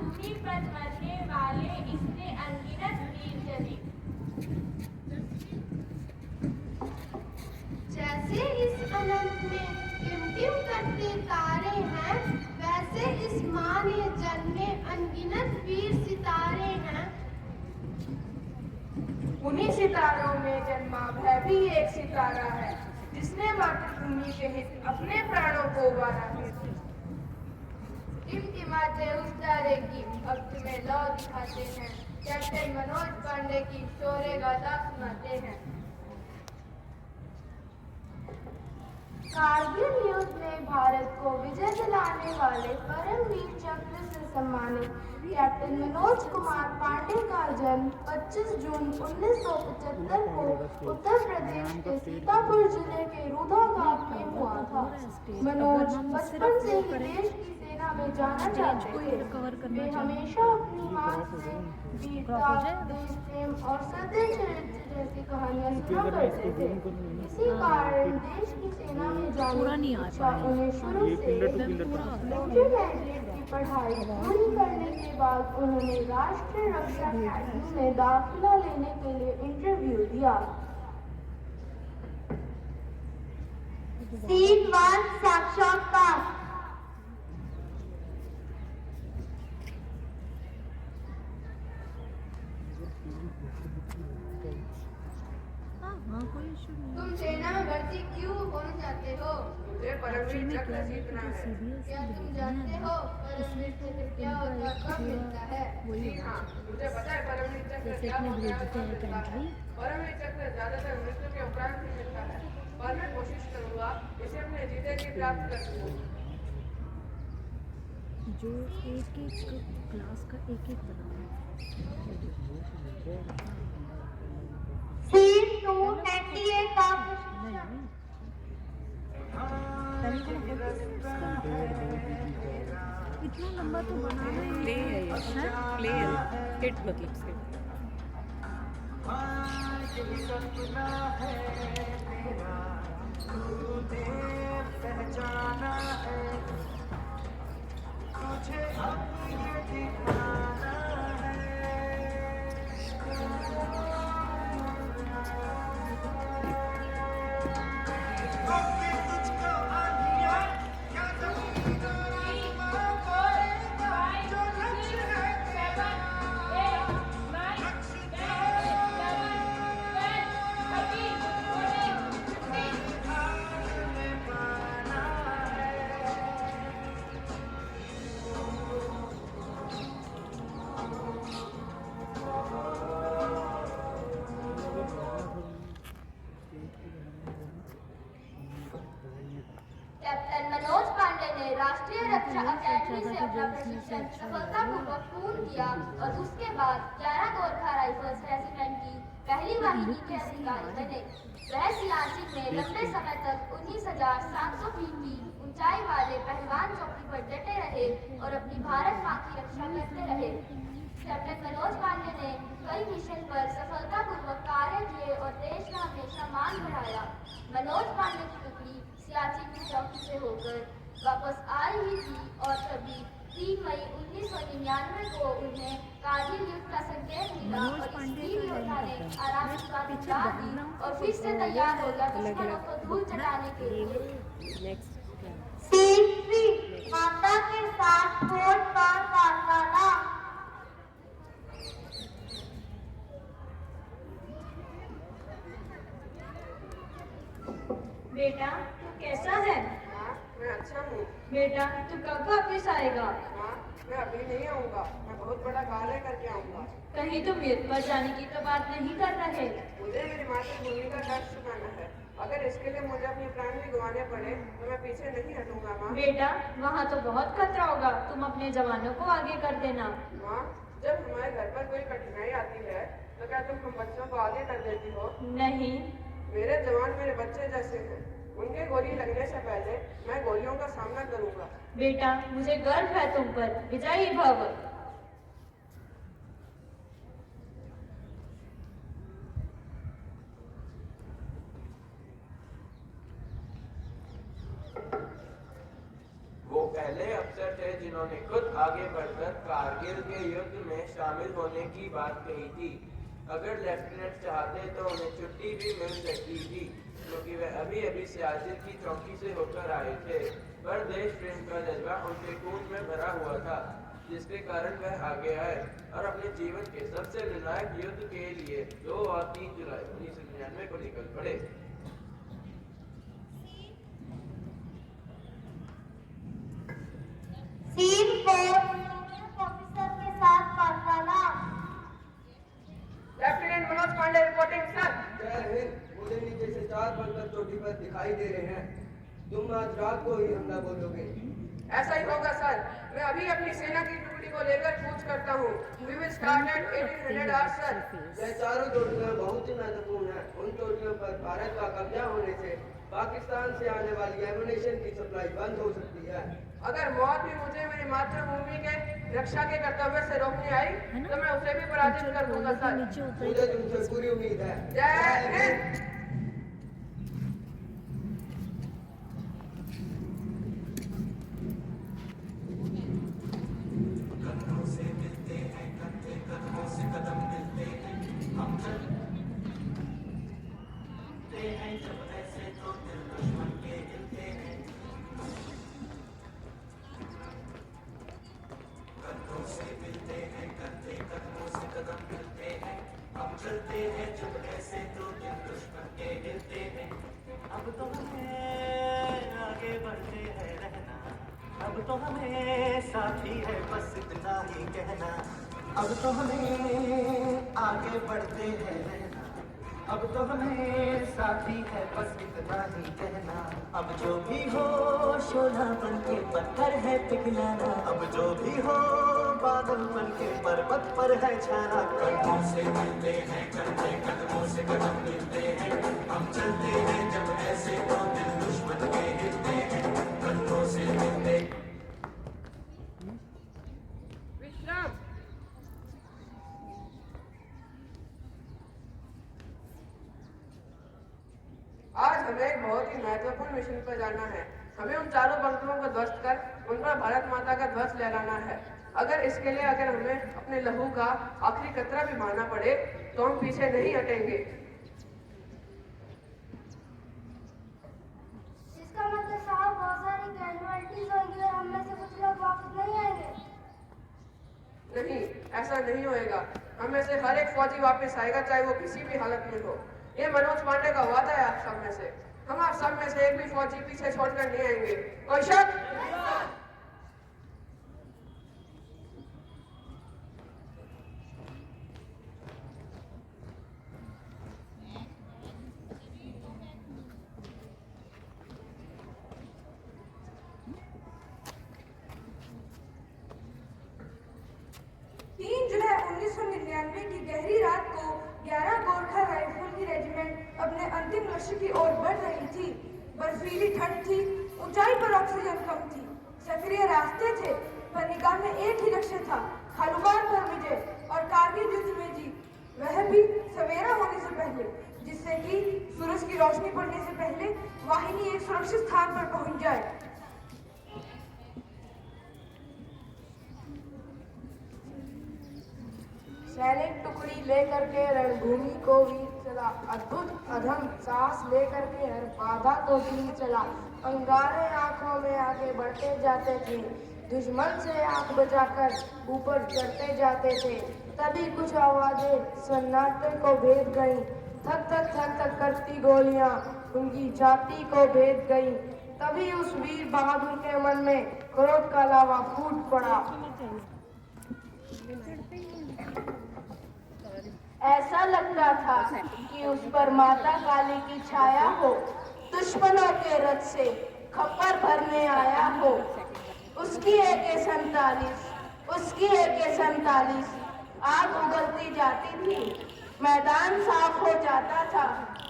भूमि पर मरने वाले इससे अनगिनत वीर जने। जैसे इस अनंत में टिमटिम करते तारे हैं, वैसे इस मान्य जल में अनगिनत वीर सितारे हैं। उन्हीं सितारों में जन्मा वह भी एक सितारा है, जिसने मातृभूमि के हित अपने प्राणों को वारा है। टिमटिमाते उस तारे की अब तुम्हें लौ दिखाते हैं, कैप्टन मनोज पांडे की शौर्य गाथा सुनाते हैं। कारगिल युद्ध में भारत को विजय दिलाने वाले परमवीर चक्र से सम्मानित कैप्टन मनोज कुमार पांडे का जन्म 25 जून 1975 को उत्तर प्रदेश के सीतापुर जिले के रूधा गांव में हुआ था। मनोज बचपन से ही देश की सेना में जाना चाहते थे। वे हमेशा अपनी मां से वीरता, देश प्रेम और सत्य चरित्र जैसी कहानियां सुना करते थे। इसी कारण देश की सेना में जाने की इच्छा उन्हें शुरू से लेफ्टिनेंट की पढ़ाई पूरी करने के बाद उन्होंने राष्ट्रीय रक्षा अकादमी में दाखिला लेने के लिए इंटरव्यू दिया। सीट 1 साक्षात्कार। तुम सेना में भर्ती क्यों होना चाहते हो? मुझे परमवीर चक्र जीतना है। क्या तुम जानते हो परमवीर चक्र क्या होता, कब मिलता है? जी हाँ, मुझे पता है परमवीर चक्र क्या होता है, कब मिलता है। परमवीर चक्र ज्यादातर मृत्यु के उपरांत ही मिलता है, पर मैं कोशिश करूंगा इसे अपने जीते जी प्राप्त कर सकूं। जो एक क्लास का एक बनाना। सीट 2 एनडीए का प्रशिक्षण। इतना लंबा तो बनाना प्ले है ये, प्ले है, हिट मतलब से। पहचाना है तुझे अब ये दिखाना कैप्टन मनोज पांडे ने राष्ट्रीय रक्षा अकादमी से अपना प्रशिक्षण सफलतापूर्वक पूर्ण किया और उसके बाद 11 गोरखा राइफल्स रेजिमेंट की पहली वाहिनी के अधिकारी बने। वह सियाचिन में लंबे समय तक 19,700 फीट की ऊंचाई वाले पहलवान चौकी पर डटे रहे और अपनी भारत मां की रक्षा करते रहे। कैप्टन मनोज पांडे ने कई मिशन पर सफलतापूर्वक कार्य किए और देश का हमेशा मान बढ़ाया। मनोज पांडे की टुकड़ी सियाचिन की चौकी से होकर वापस आ रही थी और तभी 3 मई 1999 को उन्हें कारगिल युद्ध का संकेत मिला और इस वीर योद्धा ने आराम की बात उठा दी और फिर से तैयार हो गया दुश्मनों को धूल चटाने के लिए। सीट 3 माता के साथ फोन पर वार्तालाप। बेटा तू कैसा है? हाँ, मैं अच्छा हूँ। बेटा तू कब वापिस आएगा? हाँ, मैं अभी नहीं आऊँगा, मैं बहुत बड़ा कार्य करके आऊँगा। कहीं तुम युद्ध पर जाने की तो बात नहीं कर रहे? मुझे मेरी मातृभूमि का कर्ज चुकाना है। अगर इसके लिए मुझे अपने प्राण भी गंवाने पड़े तो मैं पीछे नहीं हटूंगा माँ। बेटा वहाँ तो बहुत खतरा होगा, तुम अपने जवानों को आगे कर देना। माँ, जब हमारे घर पर कोई कठिनाई आती है तो क्या तुम हम बच्चों को आगे कर देती हो? नहीं। मेरे जवान मेरे बच्चे जैसे हैं, उनके गोली लगने से पहले मैं गोलियों का सामना करूंगा। बेटा मुझे गर्व है तुम पर, विजयी भव। वो पहले अफसर थे जिन्होंने खुद आगे बढ़कर कारगिल के युद्ध में शामिल होने की बात कही थी। अगर लेफ्टिनेंट चाहते तो उन्हें छुट्टी भी मिल सकती थी, क्योंकि वह अभी अभी सियाचिन की चौकी से होकर आए थे। पर देश प्रेम का जज्बा उनके खून में भरा हुआ था, जिसके कारण वह आगे आए और अपने जीवन के सबसे निर्णायक युद्ध के लिए 2 और 3 जुलाई 1999 को निकल पड़े। सीन 4 ऑफिसर के साथ वार्तालाप। Lieutenant Manoj Pandey reporting sir. जय हिंद। मुझे नीचे से 4 बंकर चोटी पर दिखाई दे रहे हैं। तुम आज रात को ही हमला बोलोगे? ऐसा ही होगा सर। मैं अभी अपनी सेना की टुकड़ी को लेकर कूच करता हूँ। We will start at 1800 hours sir. यह चारों चोटियां बहुत ही महत्वपूर्ण हैं। उन चोटियों पर भारत का कब्जा होने से पाकिस्तान से आने वाली एमुनेशन की सप्लाई बंद हो सकती है। अगर मौत भी मुझे मेरी मातृभूमि के रक्षा के कर्तव्य से रोकने आई तो मैं उसे भी पराजित कर दूंगा सर। मुझे तुमसे पूरी उम्मीद है। जय हिंद। अब तो हमें आगे बढ़ते हैं रहना, अब तो हमें साथी है बस इतना ही कहना। अब तो हमें आगे बढ़ते हैं रहना, अब तो हमें साथी है बस इतना ही कहना। अब जो भी हो शोला बन के पत्थर है पिघलाना, अब जो भी हो बादल बन के पर्वत पर है छाना। कदमों से मिलते हैं कंधे, कदमों से कदम मिलते हैं, हम चलते हैं जब ऐसे तो दिल दुश्मन के हिलते हैं। कदमों से मिलते विश्राम। आज हमें एक बहुत ही महत्वपूर्ण मिशन पर जाना है। हमें उन चारों बंकरों को ध्वस्त कर उन पर भारत माता का ध्वज लहराना है। इसके लिए अगर हमें अपने लहू का आखिरी कतरा भी बहाना पड़े तो हम पीछे नहीं हटेंगे। इसका मतलब साहब बहुत सारी कैजुअलिटीज होंगी और हम में से कुछ लोग वापस नहीं आएंगे। नहीं, ऐसा नहीं होएगा। हम में से हर एक फौजी वापस आएगा, चाहे वो किसी भी हालत में हो। ये मनोज पांडे का वादा है आप सब में से। हम आप सब में से एक भी फौजी पीछे छोड़कर नहीं आएंगे। कोई शक? की गहरी रात को 11 गोरखा राइफल की रेजिमेंट अपने अंतिम लक्ष्य की ओर बढ़ रही थी। बर्फीली ठंड थी, ऊंचाई पर ऑक्सीजन कम थी, सक्रिय रास्ते थे, पर निगाह में एक ही लक्ष्य था, खालूबार पर विजय और कारगिल युद्ध में जीत। वह भी सवेरा होने से पहले, जिससे कि सूरज की रोशनी पड़ने से पहले वाहिनी एक सुरक्षित स्थान पर पहुंच जाए। सैनिक टुकड़ी लेकर के रणभूमि को वीर चला, अद्भुत अधम साहस लेकर के हर बाधा को तीर चला। अंगारे आंखों में आगे बढ़ते जाते थे, दुश्मन से आंख बचाकर ऊपर चढ़ते जाते थे। तभी कुछ आवाजें सन्नाटे को भेद गईं, थक थक करती गोलियां उनकी छाती को भेद गईं। तभी उस वीर बहादुर के मन में क्रोध का लावा फूट पड़ा। ऐसा लगता था कि उस पर माता काली की छाया हो, दुश्मनों के रथ से खप्पर भरने आया हो। उसकी AK-47 आग उगलती जाती थी, मैदान साफ हो जाता था,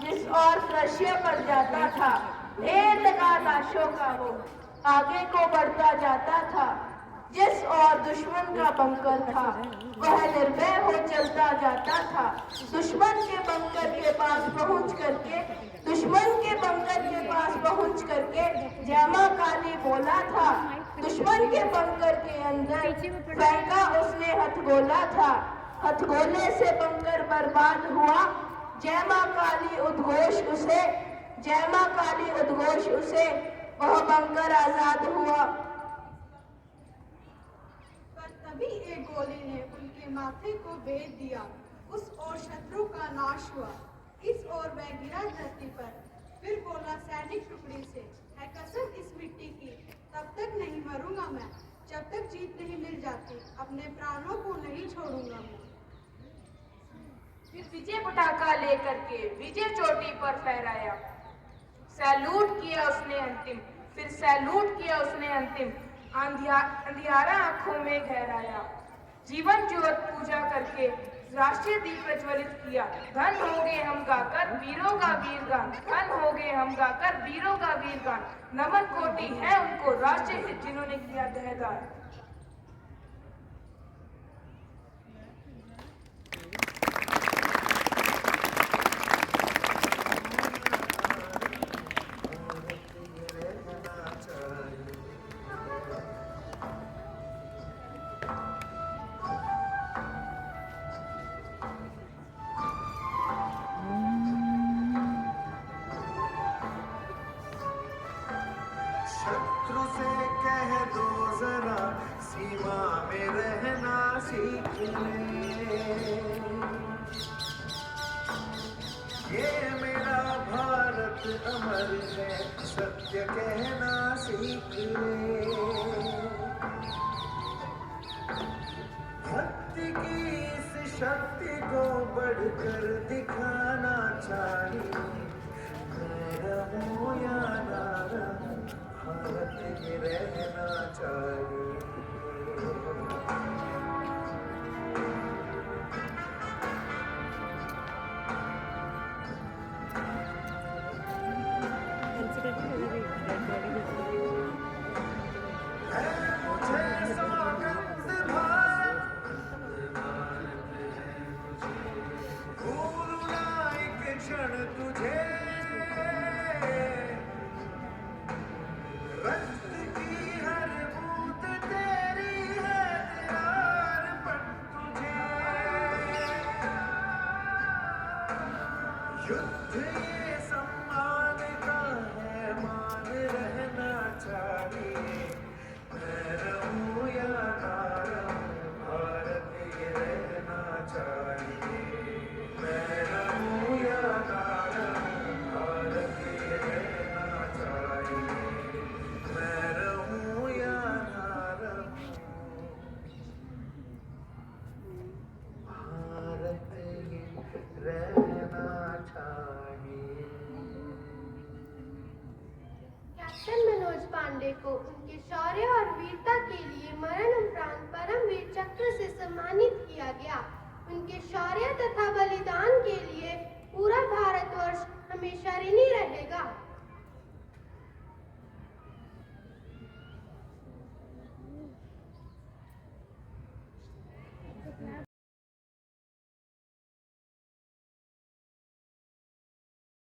जिस और दृश्य पड़ जाता था। ढेर लगा लाशों का वो आगे को बढ़ता जाता था, जिस और दुश्मन का बंकर था वह निर्भय हो चलता जाता था। दुश्मन के बंकर के पास पहुंच करके जय मां काली बोला था, दुश्मन के बंकर के अंदर फेंका उसने हथगोला था, हथगोले से बंकर बर्बाद हुआ। जय मां काली उद्घोष उसे, जय मां काली उद्घोष उसे, वह बंकर आजाद हुआ। पर तभी एक गोली ने उनके माथे को भेद दिया, उस ओर शत्रु का नाश हुआ, इस ओर वह गिरा धरती पर। फिर बोला सैनिक टुकड़ी से, है कसम इस मिट्टी की, तब तक नहीं मरूंगा मैं, जब तक जीत नहीं मिल जाती, अपने प्राणों को नहीं छोड़ूंगा मैं। फिर विजय पटाखा लेकर के विजय चोटी पर फहराया, सैल्यूट किया उसने अंतिम, फिर सैल्यूट किया उसने अंतिम, अंधियारा आंखों में गहराया, जीवन ज्योत पूजा करके राष्ट्रीय दीप प्रज्वलित किया। धन हो गए हम गाकर वीरों का वीरगान, धन हो गए हम गाकर वीरों का वीरगान, नमन कोटि है उनको राष्ट्रीय हित जिन्होंने किया दहदार। शत्रु से कह दो जरा सीमा में रहना सीख ले, ये मेरा भारत अमर है सत्य कहना सीख ले। भक्ति की इस शक्ति को बढ़कर दिखाना चाहिए, मैं रहूं या ना रहूं भारत में रहना चाहिए। मुझे सौगंध भारत, भूलूं ना एक क्षण तुझे, रक्त की हर बूंद तेरी है अर्पण तुझे। युद्ध ये सम्मान का है, मान रहना चाहिए, मैं रहूं या ना रहूं भारत ये रहना चाहिए, मैं रहूं या ना रहूं भारत ये रहना चाहिए, मैं रहूं या ना रहूं भारत ये रहना चाहिए। कैप्टन मनोज पांडे को उनके शौर्य और वीरता के लिए मरण उपरांत परमवीर चक्र से सम्मानित किया गया। उनके शौर्य तथा बलिदान के लिए पूरा भारतवर्ष हमेशा ऋणी